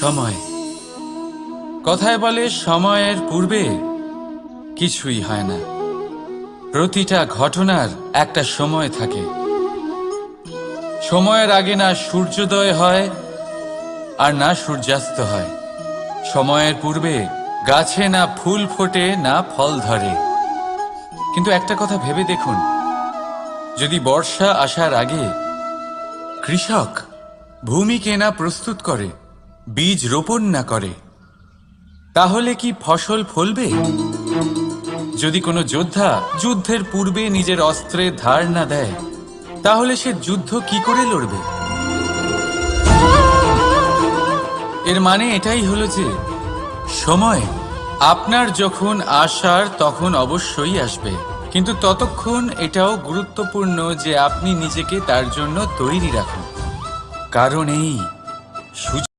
সময় কথায় বলে সময়ের পূর্বে কিছুই হয় না। প্রতিটা ঘটনার একটা সময় থাকে। সময়ের আগে না সূর্যোদয় হয় আর না সূর্যাস্ত হয়। সময়ের পূর্বে গাছে না ফুল ফোটে না ফল ধরে। কিন্তু একটা কথা ভেবে দেখুন, যদি বর্ষা আসার আগে কৃষক ভূমিকে না প্রস্তুত করে, বীজ রোপণ না করে, তাহলে কি ফসল ফলবে? যদি কোনো যোদ্ধা যুদ্ধের পূর্বে নিজের অস্ত্রের ধার না দেয়, তাহলে সে যুদ্ধ কি করে লড়বে? এর মানে এটাই হলো যে সময় আপনার যখন আসার তখন অবশ্যই আসবে, কিন্তু ততক্ষণ এটাও গুরুত্বপূর্ণ যে আপনি নিজেকে তার জন্য তৈরি রাখুন। কারণ এই